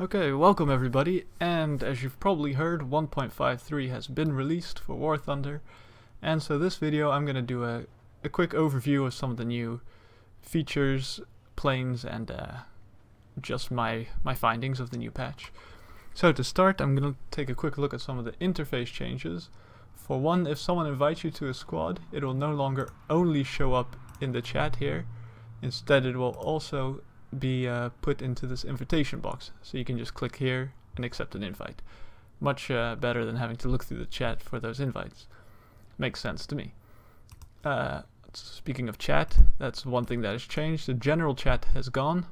Okay, welcome everybody, and as you've probably heard, 1.53 has been released for War Thunder, and so this video I'm going to do a quick overview of some of the new features, planes, and just my findings of the new patch. So to start, I'm going to take a quick look at some of the interface changes. For one, if someone invites you to a squad, it will no longer only show up in the chat here, instead it will also be put into this invitation box, so you can just click here and accept an invite. Much better than having to look through the chat for those invites. Makes sense to me. Speaking of chat, that's one thing that has changed. The general chat has gone.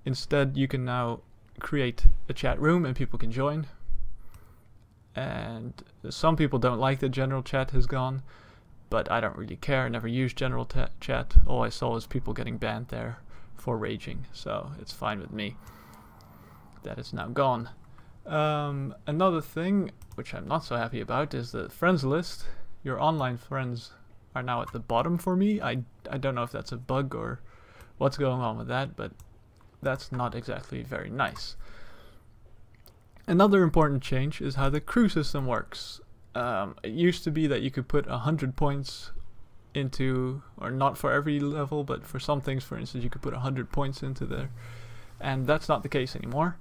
Instead, you can now create a chat room and people can join. And some people don't like that general chat has gone, but I don't really care. I never used general chat. All I saw was people getting banned there for raging, so it's fine with me that it's now gone. Another thing which I'm not so happy about is the friends list. Your online friends are now at the bottom for me. I don't know if that's a bug or what's going on with that, but that's not exactly very nice. Another important change is how the crew system works. It used to be that you could put 100 points into, or not for every level, but for some things, for instance, you could put 100 points into there, and that's not the case anymore.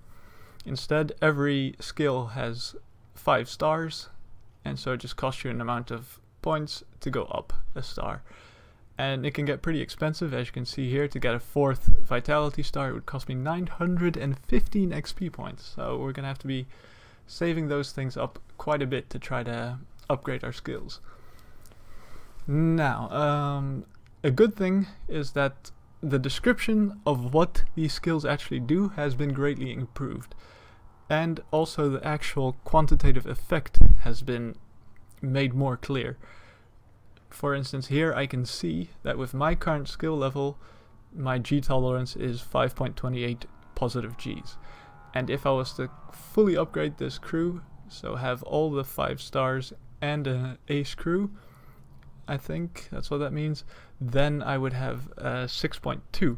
Instead, every skill has 5 stars, and so it just costs you an amount of points to go up a star. And it can get pretty expensive, as you can see here. To get a 4th vitality star, it would cost me 915 XP points, so we're gonna have to be saving those things up quite a bit to try to upgrade our skills. Now, a good thing is that the description of what these skills actually do has been greatly improved, and also the actual quantitative effect has been made more clear. For instance, here I can see that with my current skill level, my G tolerance is 5.28 positive Gs, and if I was to fully upgrade this crew, so have all the 5 stars and an ace crew, I think that's what that means, then I would have 6.2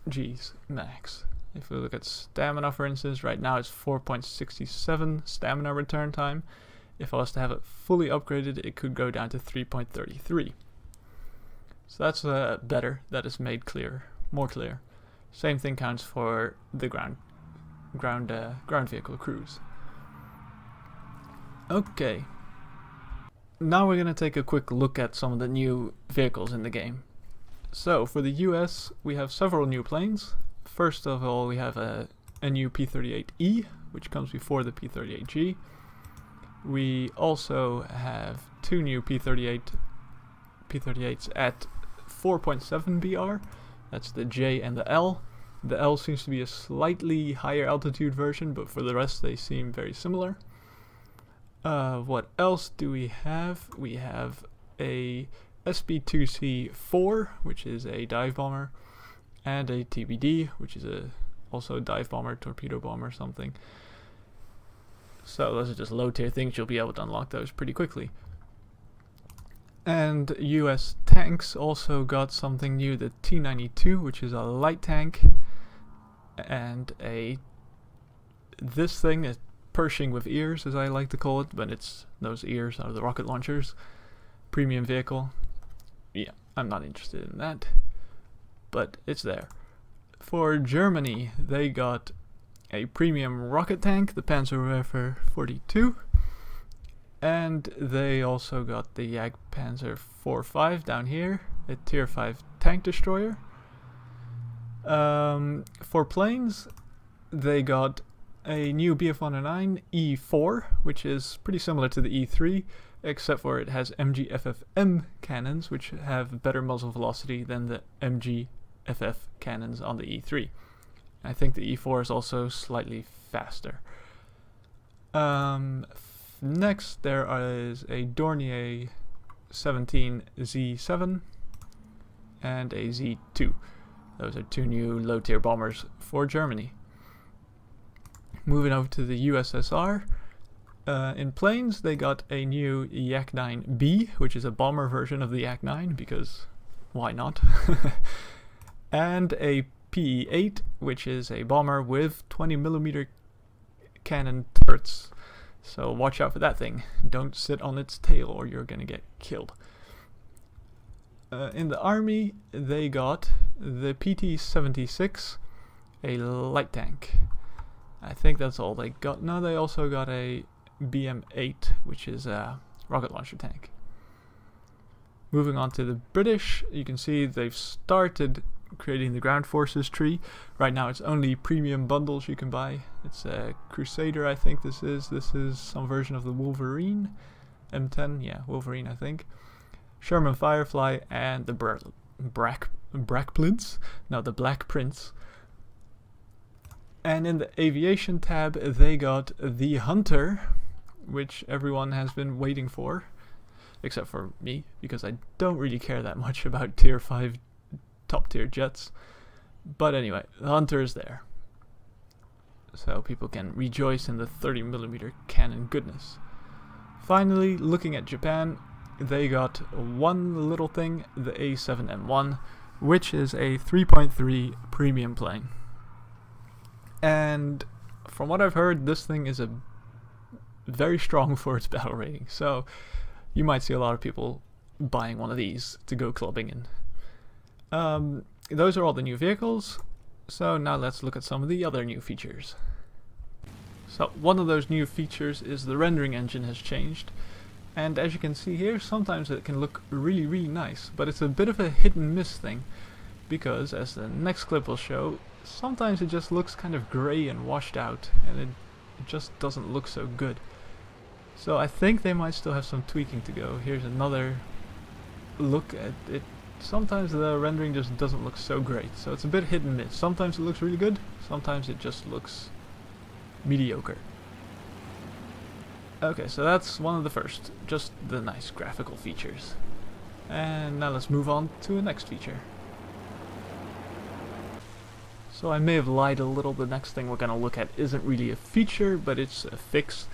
Gs max. If we look at stamina, for instance, right now it's 4.67 stamina return time. If I was to have it fully upgraded, it could go down to 3.33. So that's better. That is made clear, more clear. Same thing counts for the ground vehicle crews. Okay. Now we're going to take a quick look at some of the new vehicles in the game. So for the US, we have several new planes. First of all, we have a new P-38E, which comes before the P-38G. We also have 2 new P-38s at 4.7 BR. That's the J and the L. The L seems to be a slightly higher altitude version, but for the rest they seem very similar. What else do we have? We have a SB-2C4, which is a dive bomber, and a TBD, which is also a dive bomber, torpedo bomber, something. So those are just low tier things. You'll be able to unlock those pretty quickly. And US tanks also got something new, the T-92, which is a light tank, and this thing is Pershing with ears, as I like to call it, but those ears are the rocket launchers. Premium vehicle. Yeah, I'm not interested in that, but it's there. For Germany, they got a premium rocket tank, the Panzerwerfer 42, and they also got the Jagdpanzer 45 down here, a tier 5 tank destroyer. For planes, they got a new Bf-109 E4, which is pretty similar to the E3, except for it has MGFFM cannons, which have better muzzle velocity than the MGFF cannons on the E3. I think the E4 is also slightly faster. Next, there is a Dornier 17 Z7 and a Z2. Those are 2 new low-tier bombers for Germany. Moving over to the USSR, in planes they got a new Yak-9B, which is a bomber version of the Yak-9, because why not? And a PE-8, which is a bomber with 20mm cannon turrets. So watch out for that thing. Don't sit on its tail or you're gonna get killed. In the army, they got the PT-76, a light tank. I think that's all they got. No, they also got a BM-8, which is a rocket launcher tank. Moving on to the British, you can see they've started creating the ground forces tree. Right now it's only premium bundles you can buy. It's a Crusader, I think this is. This is some version of the Wolverine. M10, yeah, Wolverine, I think. Sherman Firefly and the Black Prince. And in the aviation tab, they got the Hunter, which everyone has been waiting for, except for me, because I don't really care that much about tier 5 top tier jets. But anyway, the Hunter is there, so people can rejoice in the 30mm cannon goodness. Finally, looking at Japan, they got one little thing, the A7M1, which is a 3.3 premium plane. And from what I've heard, this thing is very strong for its battle rating, so you might see a lot of people buying one of these to go clubbing in. Those are all the new vehicles, so now let's look at some of the other new features. So one of those new features is the rendering engine has changed, and as you can see here, sometimes it can look really nice, but it's a bit of a hit and miss thing, because as the next clip will show, sometimes it just looks kind of grey and washed out, and it just doesn't look so good. So I think they might still have some tweaking to go. Here's another look at it. Sometimes the rendering just doesn't look so great, so it's a bit hit and miss. Sometimes it looks really good, sometimes it just looks mediocre. Okay, so that's one of the first, just the nice graphical features. And now let's move on to the next feature. So I may have lied a little, the next thing we're going to look at isn't really a feature, but it's a fix.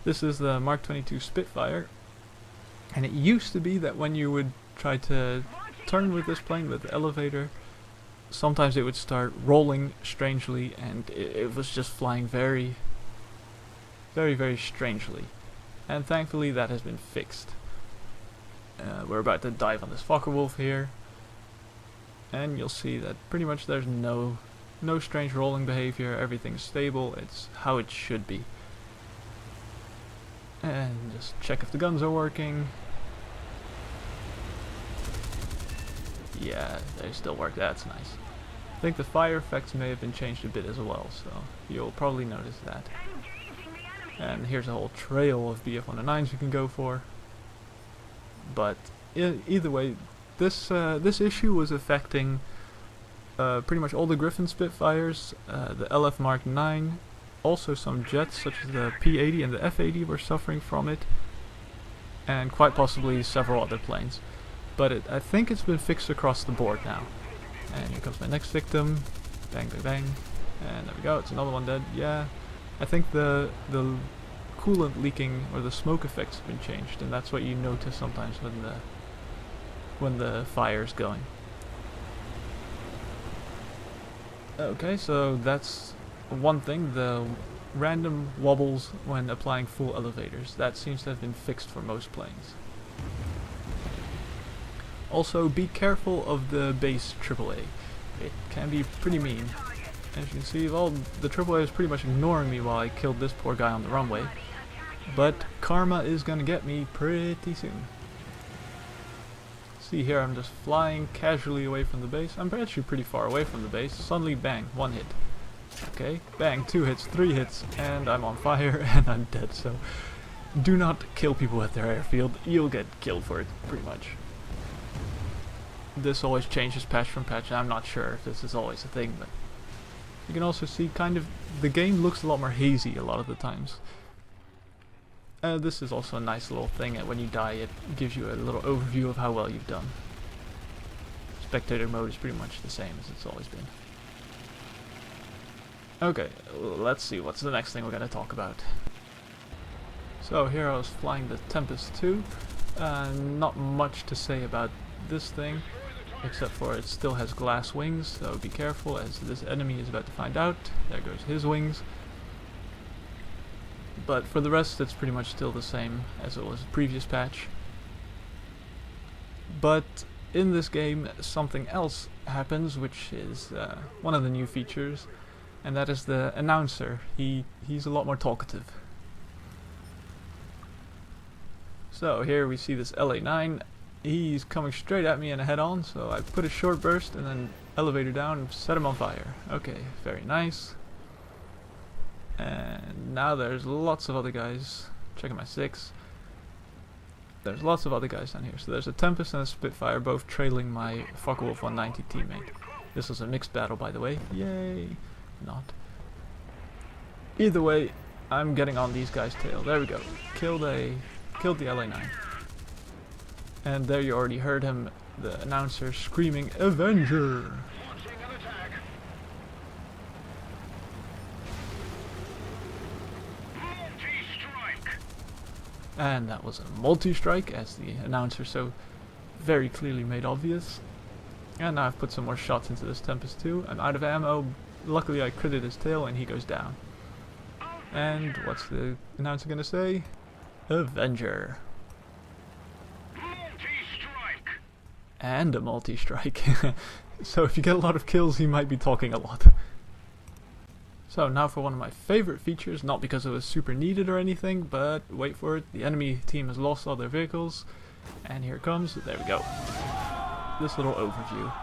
This is the Mark 22 Spitfire, and it used to be that when you would try to turn with this plane with the elevator, sometimes it would start rolling strangely, and it was just flying very strangely. And thankfully that has been fixed. We're about to dive on this Focke-Wulf here, and you'll see that pretty much there's no strange rolling behavior, everything's stable, it's how it should be. And just check if the guns are working. Yeah, they still work, that's nice. I think the fire effects may have been changed a bit as well, so you'll probably notice that. And here's a whole trail of BF-109s you can go for. But either way, this issue was affecting pretty much all the Griffin Spitfires, the LF Mark 9, also some jets such as the P-80 and the F-80 were suffering from it, and quite possibly several other planes. But I think it's been fixed across the board now. And here comes my next victim. Bang, bang, bang. And there we go, it's another one dead. Yeah, I think the coolant leaking or the smoke effects have been changed, and that's what you notice sometimes when the fire's going. Okay, so that's one thing, the random wobbles when applying full elevators. That seems to have been fixed for most planes. Also, be careful of the base AAA. It can be pretty mean. As you can see, well, the AAA is pretty much ignoring me while I killed this poor guy on the runway. But karma is gonna get me pretty soon. See here, I'm just flying casually away from the base. I'm actually pretty far away from the base. Suddenly, bang, one hit. Okay, bang, 2 hits, 3 hits, and I'm on fire and I'm dead. So do not kill people at their airfield. You'll get killed for it, pretty much. This always changes patch from patch, and I'm not sure if this is always a thing, but you can also see kind of the game looks a lot more hazy a lot of the times. This is also a nice little thing, when you die it gives you a little overview of how well you've done. Spectator mode is pretty much the same as it's always been. Okay, let's see what's the next thing we're going to talk about. So here I was flying the Tempest 2. Not much to say about this thing. except for it still has glass wings, so be careful as this enemy is about to find out. There goes his wings. But for the rest, it's pretty much still the same as it was the previous patch. But in this game, something else happens, which is one of the new features, and that is the announcer. He's a lot more talkative. So here we see this LA9. He's coming straight at me in a head-on, so I put a short burst and then elevator down and set him on fire. Okay, very nice. And now there's lots of other guys. Checking my 6. There's lots of other guys down here. So there's a Tempest and a Spitfire, both trailing my Focke-Wulf 190 teammate. This was a mixed battle, by the way. Yay! Not. Either way, I'm getting on these guys' tail. There we go. Killed the LA9. And there you already heard him, the announcer, screaming, "Avenger!" And that was a multi-strike, as the announcer so very clearly made obvious. And now I've put some more shots into this Tempest too. I'm out of ammo. Luckily I critted his tail and he goes down. And what's the announcer gonna say? Avenger. Multi-strike. And a multi-strike. So if you get a lot of kills, he might be talking a lot. So now for one of my favorite features, not because it was super needed or anything, but wait for it, the enemy team has lost all their vehicles, and here it comes, there we go. This little overview.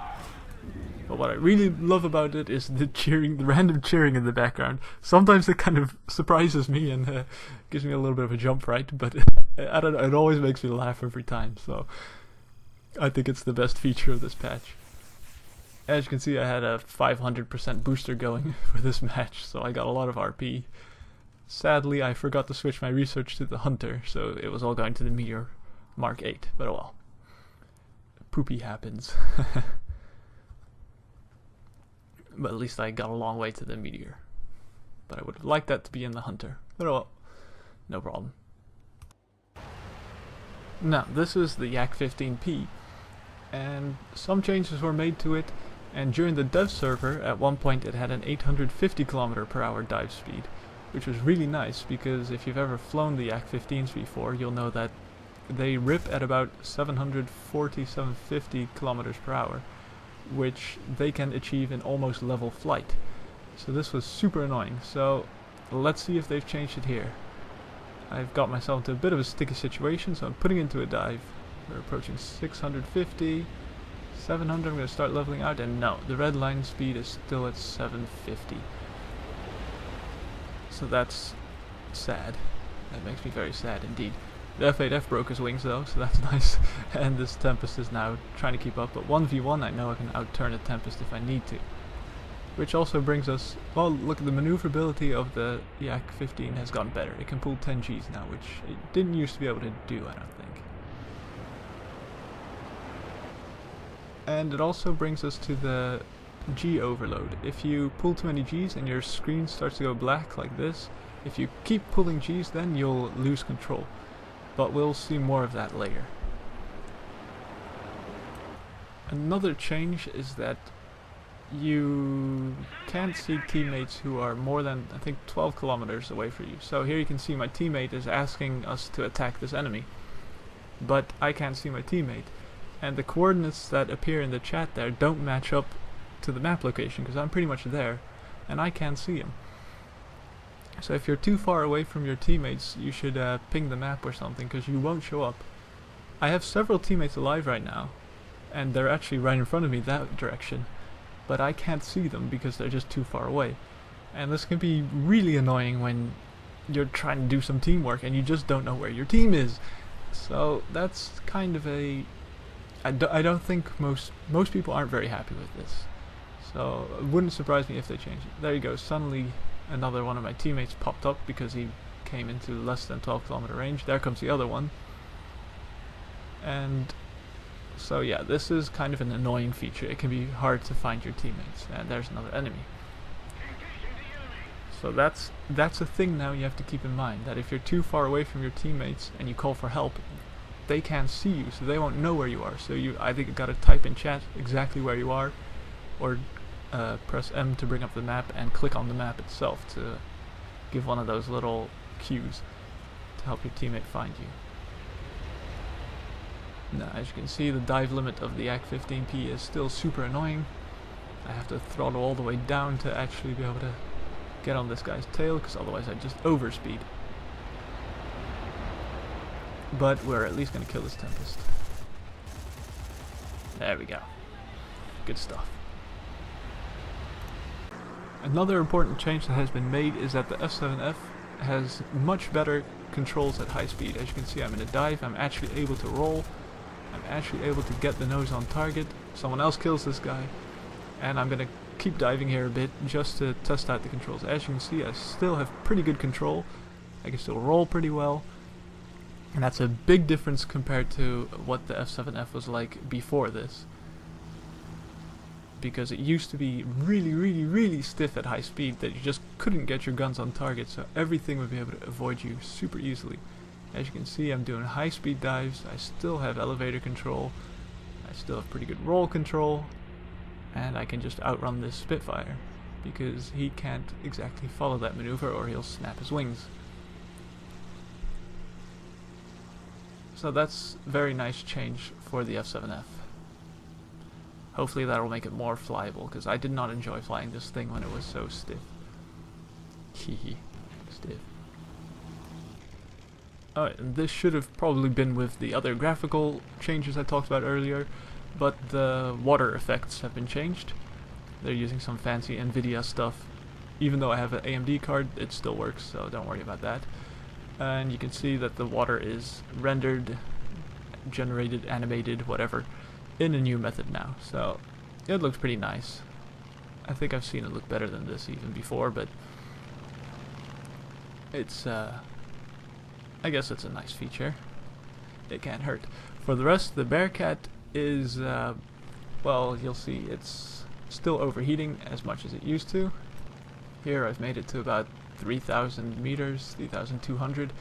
But what I really love about it is the cheering, the random cheering in the background. Sometimes it kind of surprises me and gives me a little bit of a jump fright, but I don't know, it always makes me laugh every time, so I think it's the best feature of this patch. As you can see, I had a 500% booster going for this match, so I got a lot of RP. Sadly, I forgot to switch my research to the Hunter, so it was all going to the Meteor Mark 8, but oh well. Poopy happens. But at least I got a long way to the Meteor. But I would have liked that to be in the Hunter, but oh well. No problem. Now, this is the Yak 15P, and some changes were made to it. And during the dev server, at one point it had an 850 km/h dive speed, which was really nice because if you've ever flown the Yak 15s before, you'll know that they rip at about 740-750 km/h, which they can achieve in almost level flight. So this was super annoying. So let's see if they've changed it here. I've got myself into a bit of a sticky situation, so I'm putting into a dive. We're approaching 650. 700, I'm going to start leveling out, and no, the red line speed is still at 750. So that's sad. That makes me very sad indeed. The F8F broke his wings though, so that's nice. And this Tempest is now trying to keep up, but 1v1 I know I can outturn a Tempest if I need to. Which also brings us, well, look, the maneuverability of the Yak 15 has gotten better. It can pull 10 Gs now, which it didn't used to be able to do, I don't think. And it also brings us to the G overload. If you pull too many Gs and your screen starts to go black like this, if you keep pulling Gs, then you'll lose control. But we'll see more of that later. Another change is that you can't see teammates who are more than, I think, 12 kilometers away from you. So here you can see my teammate is asking us to attack this enemy, but I can't see my teammate. And the coordinates that appear in the chat there don't match up to the map location, because I'm pretty much there, and I can't see him. So if you're too far away from your teammates, you should ping the map or something, because you won't show up. I have several teammates alive right now, and they're actually right in front of me that direction, but I can't see them because they're just too far away. And this can be really annoying when you're trying to do some teamwork and you just don't know where your team is. So that's kind of a... I don't think most people aren't very happy with this. So it wouldn't surprise me if they change it. There you go, suddenly another one of my teammates popped up because he came into less than 12 kilometer range. There comes the other one. And so yeah, this is kind of an annoying feature. It can be hard to find your teammates, and there's another enemy. So that's a thing now you have to keep in mind, that if you're too far away from your teammates and you call for help, they can't see you, so they won't know where you are. So you either gotta type in chat exactly where you are, or press M to bring up the map and click on the map itself to give one of those little cues to help your teammate find you. Now, as you can see, the dive limit of the AC-15P is still super annoying. I have to throttle all the way down to actually be able to get on this guy's tail, because otherwise I'd just overspeed. But we're at least going to kill this Tempest. There we go. Good stuff. Another important change that has been made is that the F7F has much better controls at high speed. As you can see, I'm in a dive, I'm actually able to roll, I'm actually able to get the nose on target, someone else kills this guy, and I'm going to keep diving here a bit just to test out the controls. As you can see, I still have pretty good control, I can still roll pretty well, and that's a big difference compared to what the F7F was like before this. Because it used to be really stiff at high speed that you just couldn't get your guns on target, so everything would be able to avoid you super easily. As you can see, I'm doing high speed dives, I still have elevator control, I still have pretty good roll control, and I can just outrun this Spitfire, because he can't exactly follow that maneuver or he'll snap his wings. So that's a very nice change for the F7F. Hopefully that will make it more flyable, because I did not enjoy flying this thing when it was so stiff. Hehe, stiff. Alright, and this should have probably been with the other graphical changes I talked about earlier, but the water effects have been changed. They're using some fancy NVIDIA stuff. Even though I have an AMD card, it still works, so don't worry about that. And you can see that the water is rendered, generated, animated, whatever, in a new method now, so it looks pretty nice. I think I've seen it look better than this even before, but it's I guess it's a nice feature. It can't hurt. For the rest, the Bearcat is well, you'll see it's still overheating as much as it used to. Here I've made it to about 3,000 meters, 3,200,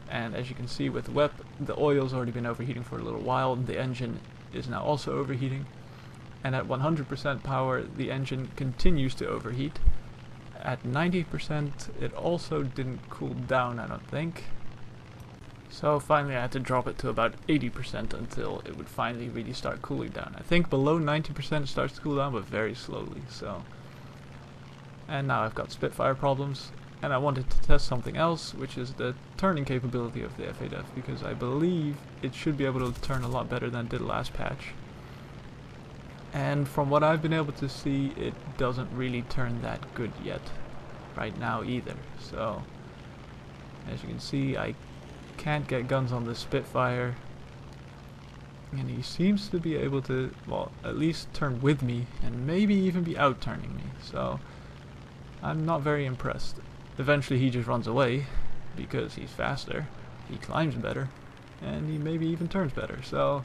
and as you can see with WEP, the oil's already been overheating for a little while, and the engine is now also overheating, and at 100% power the engine continues to overheat. At 90% it also didn't cool down, I don't think. So finally I had to drop it to about 80% until it would finally really start cooling down. I think below 90% it starts to cool down, but very slowly. So, and now I've got Spitfire problems, and I wanted to test something else, which is the turning capability of the F8F, because I believe it should be able to turn a lot better than it did last patch. And from what I've been able to see, it doesn't really turn that good yet, right now either. So, as you can see, I can't get guns on the Spitfire, and he seems to be able to, well, at least turn with me, and maybe even be out-turning me, so I'm not very impressed. Eventually he just runs away, because he's faster, he climbs better, and he maybe even turns better, so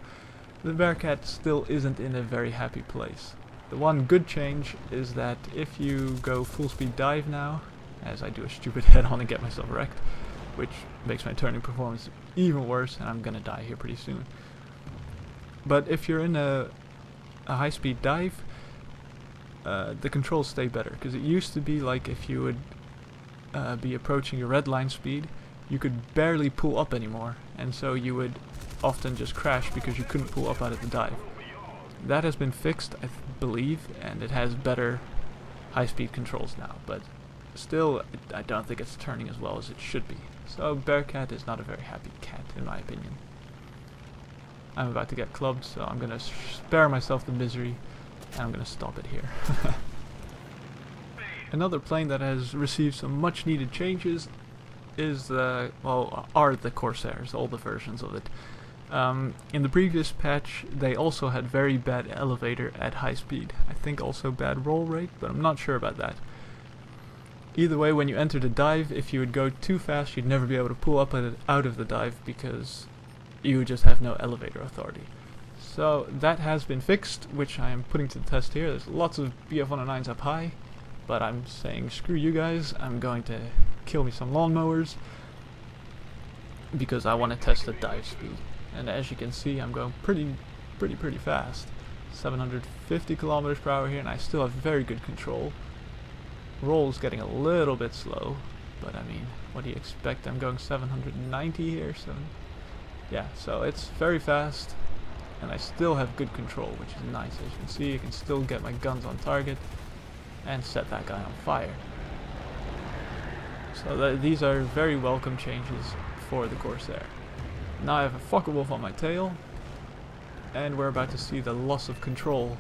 the Bearcat still isn't in a very happy place. The one good change is that if you go full speed dive now, as I do a stupid head-on and get myself wrecked, which makes my turning performance even worse, and I'm gonna die here pretty soon. But if you're in a high-speed dive, the controls stay better, because it used to be like if you would be approaching your red line speed, you could barely pull up anymore, and so you would often just crash because you couldn't pull up out of the dive. That has been fixed, I believe, and it has better high-speed controls now, but still, I don't think it's turning as well as it should be. So Bearcat is not a very happy cat, in my opinion. I'm about to get clubbed, so I'm going to spare myself the misery, and I'm going to stop it here. Another plane that has received some much needed changes is are the Corsairs, all the versions of it. In the previous patch they also had very bad elevator at high speed. I think also bad roll rate, but I'm not sure about that. Either way, when you entered a dive, if you would go too fast you'd never be able to pull up out of the dive because you would just have no elevator authority. So that has been fixed, which I am putting to the test here. There's lots of BF-109s up high, but I'm saying screw you guys, I'm going to kill me some lawnmowers because I want to test the dive speed. And as you can see, I'm going pretty fast. 750 kilometers per hour here, and I still have very good control. Roll's getting a little bit slow, but I mean, what do you expect? I'm going 790 here, so yeah, so it's very fast, and I still have good control, which is nice. As you can see, I can still get my guns on target and set that guy on fire. So these are very welcome changes for the Corsair. Now I have a Focke-Wulf on my tail, and we're about to see the loss of control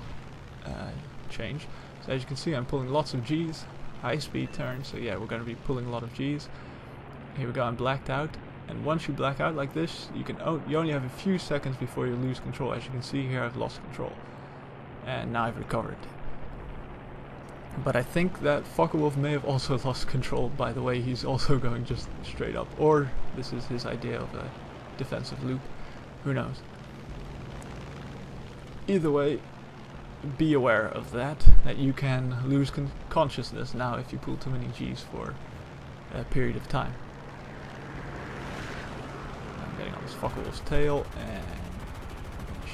change. So as you can see, I'm pulling lots of G's, high speed turn, so yeah, we're going to be pulling a lot of G's. Here we go, I'm blacked out, and once you black out like this, you only have a few seconds before you lose control. As you can see here, I've lost control, and now I've recovered. But I think that Focke-Wulf may have also lost control by the way he's also going just straight up, or this is his idea of a defensive loop, who knows. Either way, be aware of that you can lose consciousness now if you pull too many G's for a period of time. I'm getting on this Focke-Wulf's tail, and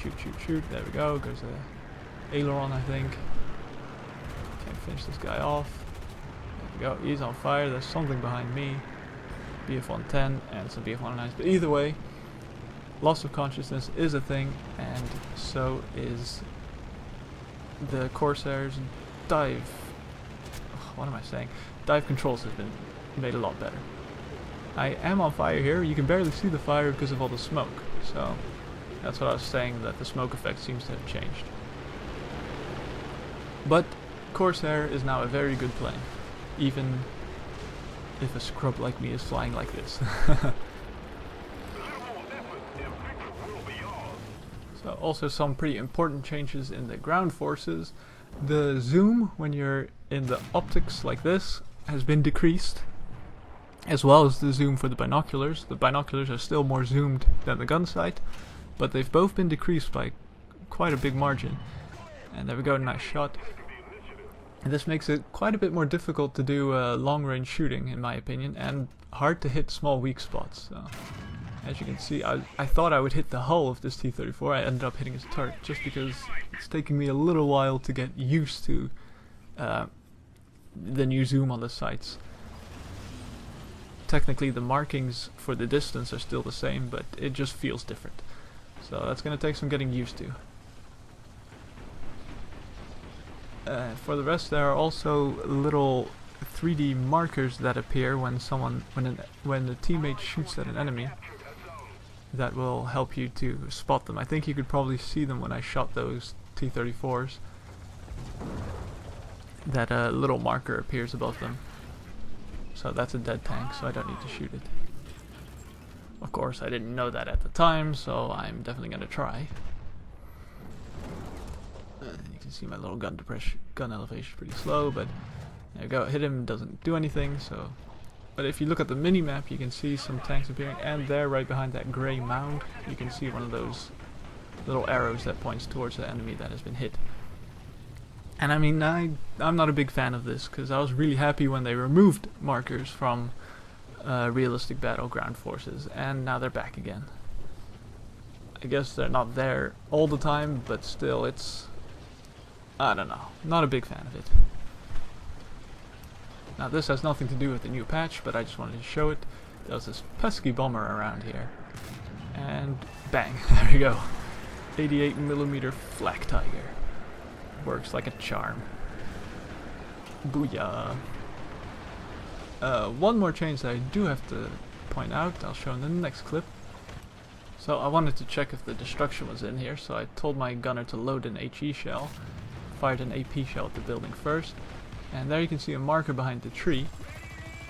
shoot, there we go, goes a aileron I think. Can't finish this guy off. There we go, he's on fire, there's something behind me. BF-110 and some BF-109s, but either way, loss of consciousness is a thing, and so is the Corsair's dive. What am I saying? Dive controls have been made a lot better. I am on fire here. You can barely see the fire because of all the smoke. So that's what I was saying, that the smoke effect seems to have changed. But Corsair is now a very good plane, even if a scrub like me is flying like this. So also some pretty important changes in the ground forces. The zoom when you're in the optics like this has been decreased, as well as the zoom for the binoculars. The binoculars are still more zoomed than the gun sight, but they've both been decreased by quite a big margin. And there we go, nice shot. And this makes it quite a bit more difficult to do long range shooting in my opinion, and hard to hit small weak spots. So as you can see, I thought I would hit the hull of this T-34. I ended up hitting his turret just because it's taking me a little while to get used to the new zoom on the sights. Technically the markings for the distance are still the same, but it just feels different. So that's going to take some getting used to. For the rest, there are also little 3D markers that appear when a teammate shoots at an enemy. That will help you to spot them. I think you could probably see them when I shot those T-34s. That little marker appears above them. So that's a dead tank, so I don't need to shoot it. Of course, I didn't know that at the time, so I'm definitely going to try. You can see my little gun elevation is pretty slow, but there we go. Hit him, doesn't do anything. So, but if you look at the mini-map, you can see some tanks appearing, and there, right behind that grey mound, you can see one of those little arrows that points towards the enemy that has been hit. And I mean, I'm not a big fan of this, because I was really happy when they removed markers from realistic battleground forces, and now they're back again. I guess they're not there all the time, but still, it's, I don't know, not a big fan of it. Now this has nothing to do with the new patch, but I just wanted to show it. There's this pesky bomber around here. And bang, there we go. 88mm flak tiger. Works like a charm. Booyah. One more change that I do have to point out, I'll show in the next clip. So I wanted to check if the destruction was in here, so I told my gunner to load an HE shell. Fired an AP shell at the building first. And there you can see a marker behind the tree.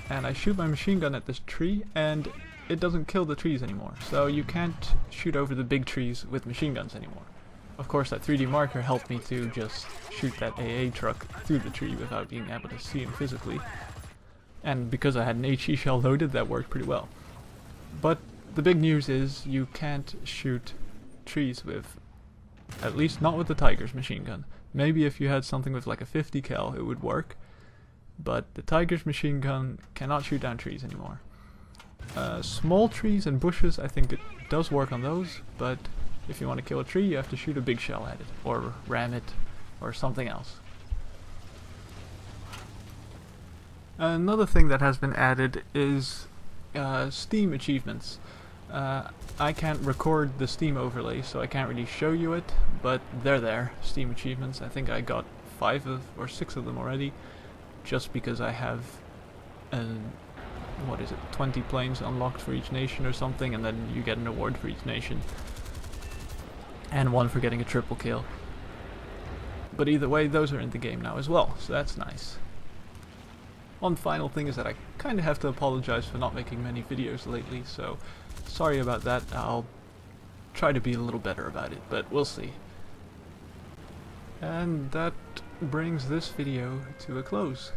And I shoot my machine gun at this tree, and it doesn't kill the trees anymore. So you can't shoot over the big trees with machine guns anymore. Of course, that 3D marker helped me to just shoot that AA truck through the tree without being able to see him physically. And because I had an HE shell loaded, that worked pretty well. But the big news is you can't shoot trees with, at least not with the Tiger's machine gun. Maybe if you had something with like a 50 cal, it would work. But the Tiger's machine gun cannot shoot down trees anymore. Small trees and bushes, I think it does work on those, but if you want to kill a tree, you have to shoot a big shell at it, or ram it, or something else. Another thing that has been added is Steam achievements. I can't record the Steam overlay, so I can't really show you it, but they're there, Steam achievements. I think I got 5 or 6 of them already, just because I have, what is it, 20 planes unlocked for each nation or something, and then you get an award for each nation. And 1 for getting a triple kill. But either way, those are in the game now as well, so that's nice. One final thing is that I kind of have to apologize for not making many videos lately, so sorry about that. I'll try to be a little better about it, but we'll see. And that brings this video to a close.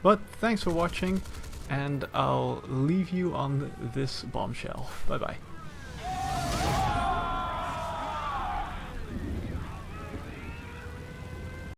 But thanks for watching, and I'll leave you on this bombshell. Bye bye.